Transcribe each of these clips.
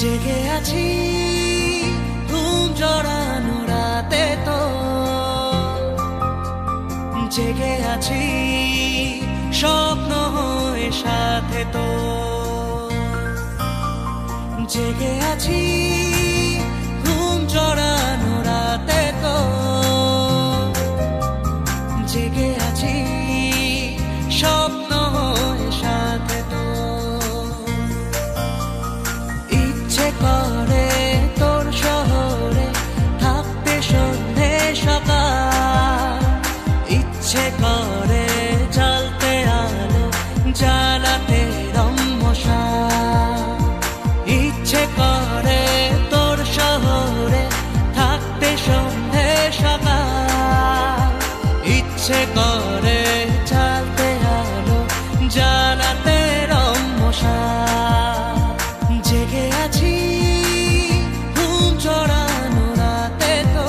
জেগে আছি ঘুম জড়ানো রাতে তো, জেগে আছি স্বপ্ন হয়ে সাথে তো, জেগে আছি ঘুম জড়ানো রাতে তো, জেগে আছি স্বপ্ন হয়ে সাথে তো। ইচ্ছে করে তোর শহরে থাকতে সন্ধে সকাল, ইচ্ছে করে জ্বালতে আলো জ্বালাতে রম্মশাল, ইচ্ছে করে তোর শহরে থাকতে সন্ধে সকাল, ইচ্ছে করে জ্বালতে আলো জ্বালাতে রম্মশাল। জেগে আছি ঘুম জড়ানো রাতে তো,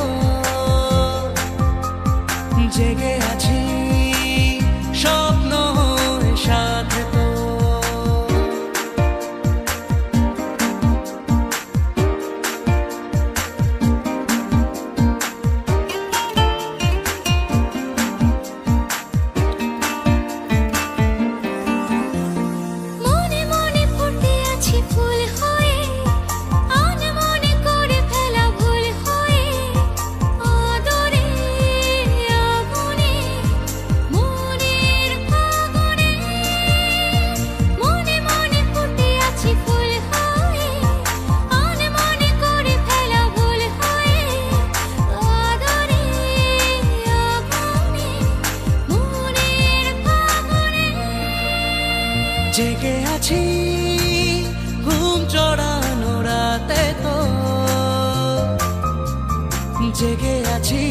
জেগে আছি স্বপ্ন হয়ে সাথে তো। জেগে আছি ঘুম জড়ানো রাতে তো, জেগে আছি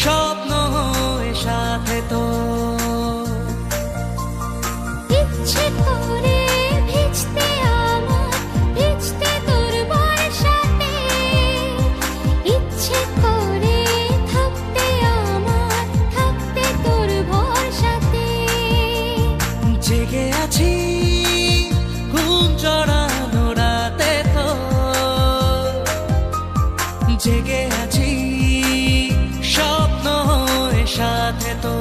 স্বপ্ন হয়ে সাথে তো। ইচ্ছে করে ভিজতে আমার ভিজতে তোর বর্ষাতে, ইচ্ছে করে থাকতে আমার থাকতে তোর ভরসাতে। জেগে আছি ঘুম জড়ানো রাতে তো, জেগে আছি স্বপ্ন হয়ে সাথে তো।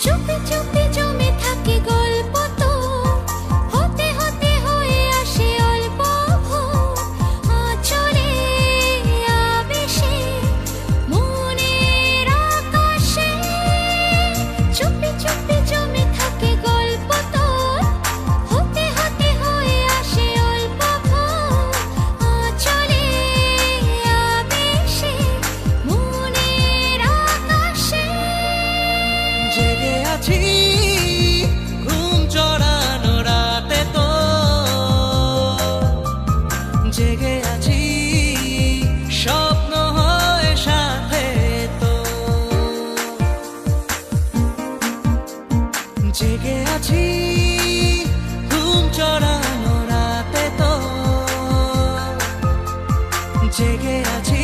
চুপি চুপি জমে থাকে গল্প তো, হতে হতে হয়ে আসে অল্প ভোর। আঁচলে আবেশে মনের আকাশে, চুপি চুপি জমে থাকে গল্প তো, হতে হতে হয়ে আসে অল্প ভোর। আঁচলে আবেশে মনের আকাশে। জেগে আছি ঘুম জড়ানো রাতে তো, জেগে আছি স্বপ্ন হয়ে সাথে তো, জেগে আছি ঘুম জড়ানো রাতে তো, জেগে আছি